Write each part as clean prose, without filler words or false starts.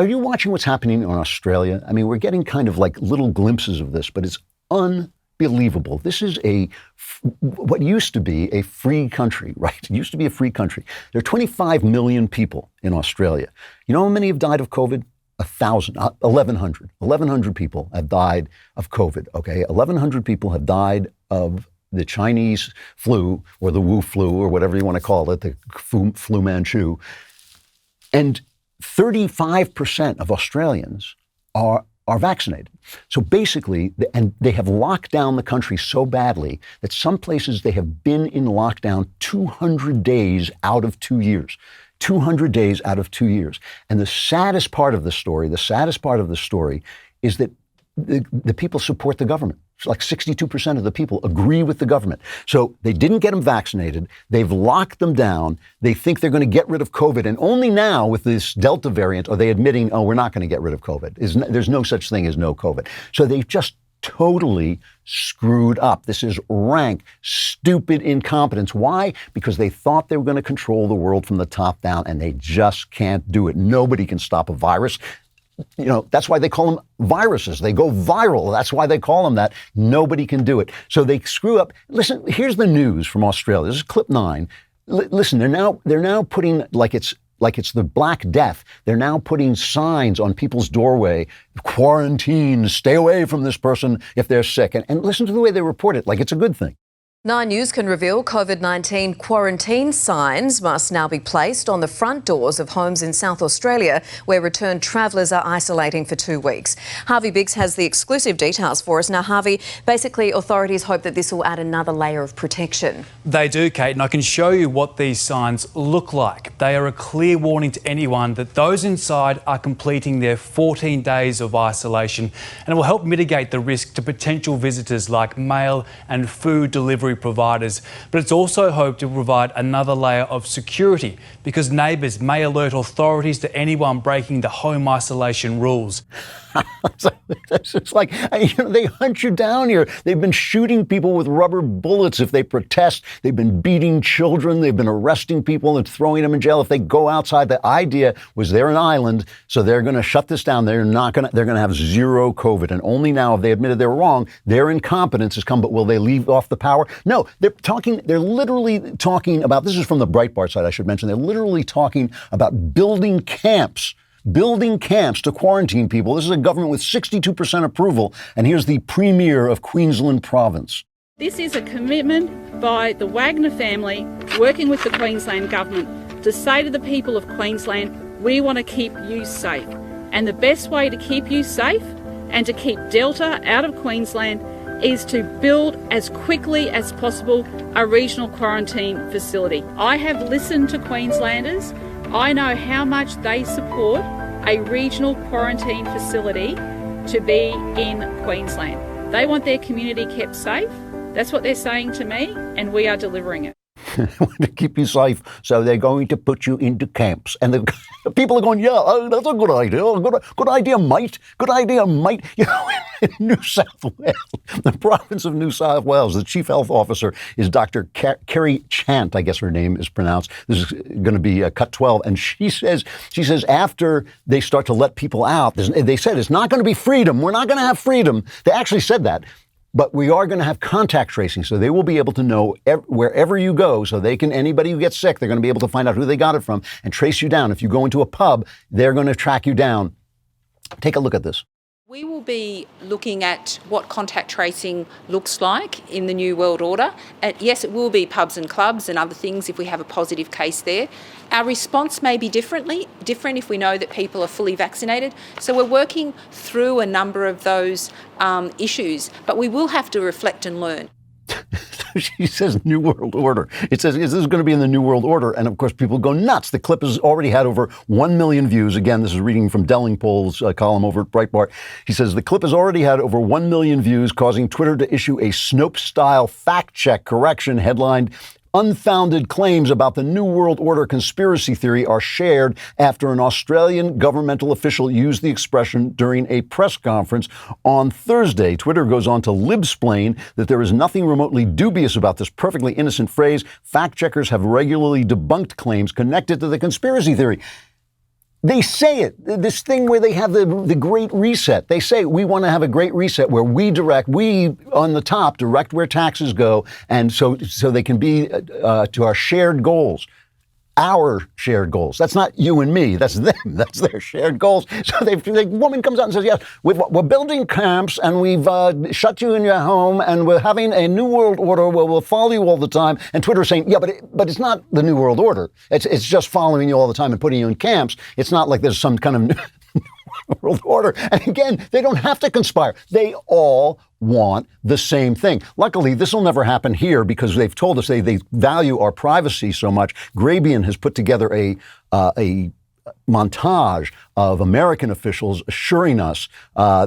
Are you watching what's happening in Australia? I mean, we're getting kind of like little glimpses of this, but it's unbelievable. This is what used to be a free country, right? It used to be a free country. There are 25 million people in Australia. You know how many have died of COVID? 1,100. 1,100 people have died of COVID, okay? 1,100 people have died of the Chinese flu or the Wu flu or whatever you want to call it, the flu Manchu. And 35% of Australians are vaccinated. So basically, and they have locked down the country so badly that some places they have been in lockdown 200 days out of 2 years. 200 days out of 2 years. And the saddest part of the story is that the people support the government. It's like 62% of the people agree with the government. So they didn't get them vaccinated. They've locked them down. They think they're going to get rid of COVID. And only now with this Delta variant are they admitting, oh, we're not going to get rid of COVID. There's no such thing as no COVID. So they've just totally screwed up. This is rank, stupid incompetence. Why? Because they thought they were going to control the world from the top down, and they just can't do it. Nobody can stop a virus. You know, that's why they call them viruses. They go viral. That's why they call them that. Nobody can do it. So they screw up. Listen, here's the news from Australia. This is clip 9. Listen, they're now putting like it's the Black Death. They're now putting signs on people's doorway, quarantine, stay away from this person if they're sick. And listen to the way they report it, like it's a good thing. 9 News can reveal COVID-19 quarantine signs must now be placed on the front doors of homes in South Australia where returned travellers are isolating for 2 weeks. Harvey Biggs has the exclusive details for us. Now, Harvey, basically authorities hope that this will add another layer of protection. They do, Kate, and I can show you what these signs look like. They are a clear warning to anyone that those inside are completing their 14 days of isolation, and it will help mitigate the risk to potential visitors like mail and food delivery providers. But it's also hoped to provide another layer of security because neighbours may alert authorities to anyone breaking the home isolation rules. It's like, they hunt you down here. They've been shooting people with rubber bullets if they protest. They've been beating children. They've been arresting people and throwing them in jail if they go outside. The idea was they're an island, so they're going to shut this down. They're going to have zero COVID. And only now have they admitted they're wrong. Their incompetence has come, but will they leave off the power? No, they're literally talking about, this is from the Breitbart side, I should mention, they're literally talking about building camps to quarantine people. This is a government with 62% approval. And here's the Premier of Queensland Province. This is a commitment by the Wagner family working with the Queensland government to say to the people of Queensland, we want to keep you safe. And the best way to keep you safe and to keep Delta out of Queensland is to build as quickly as possible a regional quarantine facility. I have listened to Queenslanders. I know how much they support a regional quarantine facility to be in Queensland. They want their community kept safe. That's what they're saying to me, and we are delivering it. To keep you safe, so they're going to put you into camps. And the people are going, yeah, that's a good idea. Good idea, mate. Good idea, mate. You know, in New South Wales, the province of New South Wales, the chief health officer is Dr. Kerry Chant, I guess her name is pronounced. This is going to be cut 12. And she says after they start to let people out, they said it's not going to be freedom. We're not going to have freedom. They actually said that. But we are going to have contact tracing, so they will be able to know wherever you go, so anybody who gets sick, they're going to be able to find out who they got it from and trace you down. If you go into a pub, they're going to track you down. Take a look at this. We will be looking at what contact tracing looks like in the New World Order. Yes, it will be pubs and clubs and other things if we have a positive case there. Our response may be different if we know that people are fully vaccinated. So we're working through a number of those issues, but we will have to reflect and learn. She says New World Order. It says, is this going to be in the New World Order? And of course, people go nuts. The clip has already had over 1 million views. Again, this is reading from Dellingpole's column over at Breitbart. He says the clip has already had over 1 million views, causing Twitter to issue a Snopes-style fact-check correction headlined, "Unfounded claims about the New World Order conspiracy theory are shared after an Australian governmental official used the expression during a press conference on Thursday." Twitter goes on to libsplain that there is nothing remotely dubious about this perfectly innocent phrase. Fact checkers have regularly debunked claims connected to the conspiracy theory. They say it, this thing where they have the great reset. They say we want to have a great reset where we on the top direct where taxes go, and so they can be to our shared goals. Our shared goals. That's not you and me. That's them. That's their shared goals. So the woman comes out and says, yes, we're building camps and we've shut you in your home and we're having a new world order where we'll follow you all the time. And Twitter's saying, yeah, but it's not the new world order. It's just following you all the time and putting you in camps. It's not like there's some kind of new world order. And again, they don't have to conspire. They all want the same thing. Luckily, this will never happen here because they've told us they value our privacy so much. Grabien has put together a montage of American officials assuring us,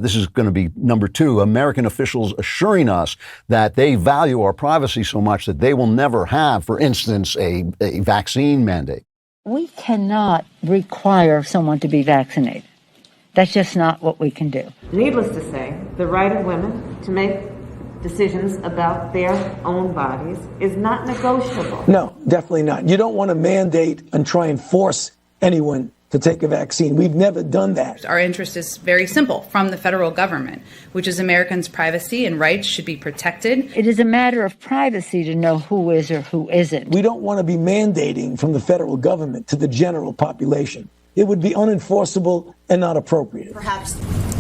this is going to be number 2, American officials assuring us that they value our privacy so much that they will never have, for instance, a vaccine mandate. We cannot require someone to be vaccinated. That's just not what we can do. Needless to say, the right of women to make decisions about their own bodies is not negotiable. No, definitely not. You don't want to mandate and try and force anyone to take a vaccine. We've never done that. Our interest is very simple from the federal government, which is Americans' privacy and rights should be protected. It is a matter of privacy to know who is or who isn't. We don't want to be mandating from the federal government to the general population. It would be unenforceable and not appropriate. Perhaps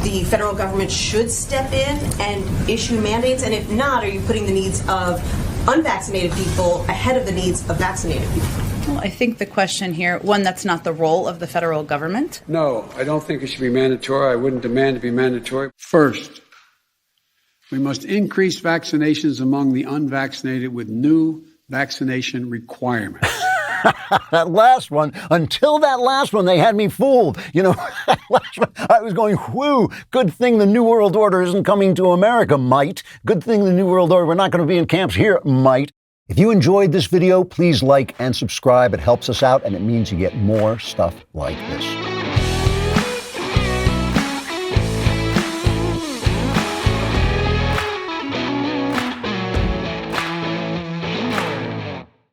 the federal government should step in and issue mandates, and if not, are you putting the needs of unvaccinated people ahead of the needs of vaccinated people? Well, I think the question here, one, that's not the role of the federal government. No, I don't think it should be mandatory. I wouldn't demand it be mandatory. First, we must increase vaccinations among the unvaccinated with new vaccination requirements. That last one, until that last one, they had me fooled. You know, that last one, I was going, whoo, good thing the New World Order isn't coming to America, might. Good thing the New World Order, we're not going to be in camps here, might. If you enjoyed this video, please like and subscribe. It helps us out, and it means you get more stuff like this.